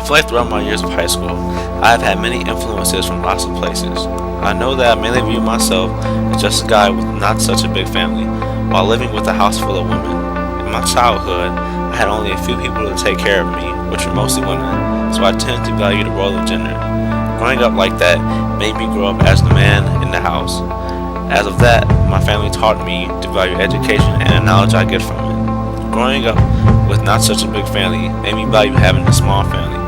feel like throughout my years of high school, I have had many influences from lots of places. I know that I mainly view myself as just a guy with not such a big family, while living with a house full of women. In my childhood, I had only a few people to take care of me, which were mostly women, so I tend to value the role of gender. Growing up like that made me grow up as the man in the house. As of that, my family taught me to value education and the knowledge I get from it. Growing up with not such a big family made me value having a small family.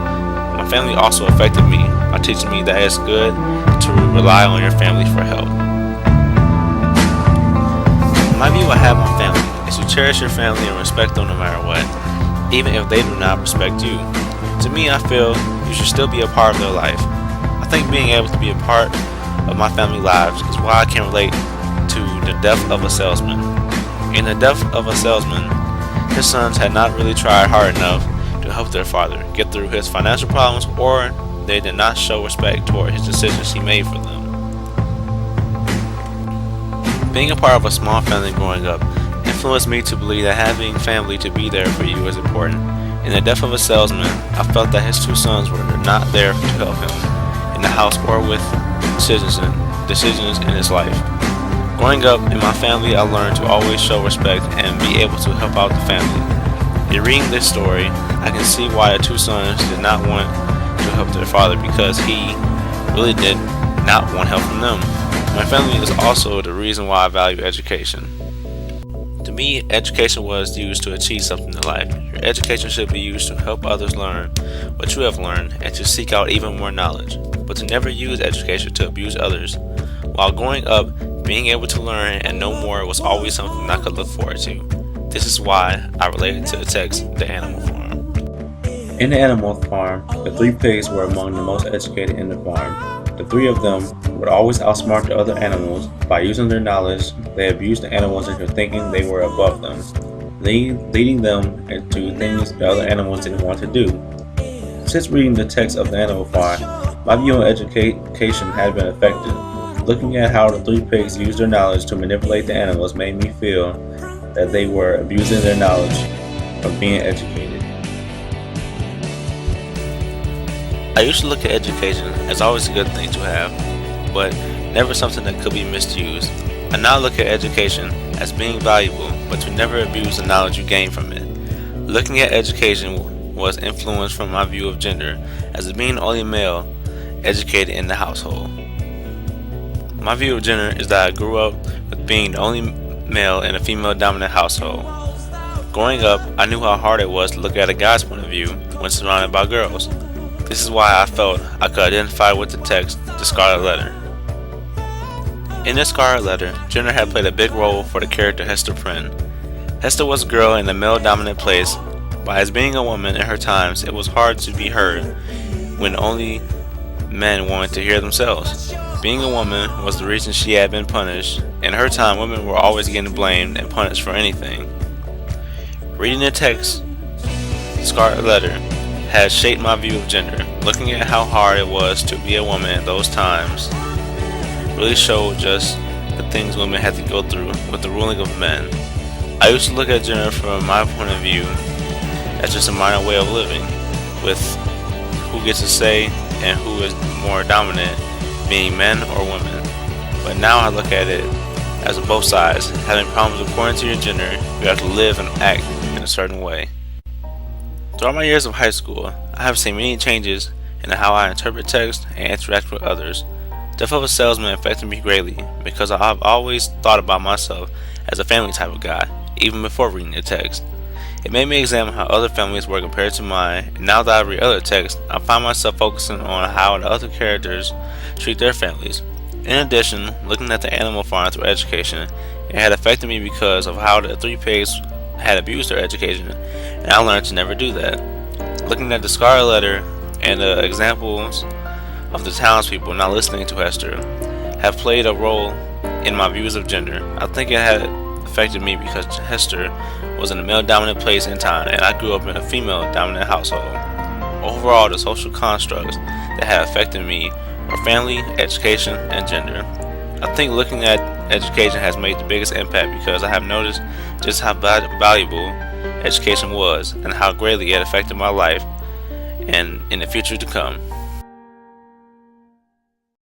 My family also affected me by teaching me that it's good to rely on your family for help. My view I have on family is to cherish your family and respect them no matter what, even if they do not respect you. To me, I feel you should still be a part of their life. I think being able to be a part of my family lives is why I can relate to the death of a salesman. In the death of a salesman, his sons had not really tried hard enough to help their father get through his financial problems, or they did not show respect toward his decisions he made for them. Being a part of a small family growing up influenced me to believe that having family to be there for you is important. In the death of a salesman, I felt that his two sons were not there to help him in the house or with decisions in his life. Growing up in my family, I learned to always show respect and be able to help out the family. In reading this story, I can see why the two sons did not want to help their father, because he really did not want help from them. My family is also the reason why I value education. To me, education was used to achieve something in life. Your education should be used to help others learn what you have learned and to seek out even more knowledge, but to never use education to abuse others. While growing up, being able to learn and know more was always something I could look forward to. This is why I related to the text, The Animal Farm. In the animal farm, the three pigs were among the most educated in the farm. The three of them would always outsmart the other animals. By using their knowledge, they abused the animals into thinking they were above them, leading them into things the other animals didn't want to do. Since reading the text of The Animal Farm, my view on education had been affected. Looking at how the three pigs used their knowledge to manipulate the animals made me feel that they were abusing their knowledge of being educated. I used to look at education as always a good thing to have, but never something that could be misused. I now look at education as being valuable, but to never abuse the knowledge you gain from it. Looking at education was influenced from my view of gender as being the only male educated in the household. My view of gender is that I grew up with being the only male in a female-dominant household. Growing up, I knew how hard it was to look at a guy's point of view when surrounded by girls. This is why I felt I could identify with the text, The Scarlet Letter. In The Scarlet Letter, gender had played a big role for the character Hester Prynne. Hester was a girl in a male-dominant place, but as being a woman in her times, it was hard to be heard when only men wanted to hear themselves. Being a woman was the reason she had been punished. In her time, women were always getting blamed and punished for anything. Reading the text, The Scarlet Letter, has shaped my view of gender. Looking at how hard it was to be a woman in those times really showed just the things women had to go through with the ruling of men. I used to look at gender from my point of view as just a minor way of living, with who gets to say and who is more dominant, being men or women. But now I look at it as both sides. Having problems according to your gender, you have to live and act in a certain way. Throughout my years of high school, I have seen many changes in how I interpret text and interact with others. Death of a Salesman affected me greatly because I've always thought about myself as a family type of guy, even before reading the text. It made me examine how other families were compared to mine, and now that I read other texts, I find myself focusing on how the other characters treat their families. In addition, looking at The Animal Farm through education, it had affected me because of how the three pigs had abused their education, and I learned to never do that. Looking at The Scarlet Letter and the examples of the townspeople not listening to Hester have played a role in my views of gender. I think it had affected me because Hester was in a male-dominant place and time, and I grew up in a female-dominant household. Overall, the social constructs that have affected me are family, education, and gender. I think looking at education has made the biggest impact because I have noticed just how valuable education was and how greatly it affected my life and in the future to come.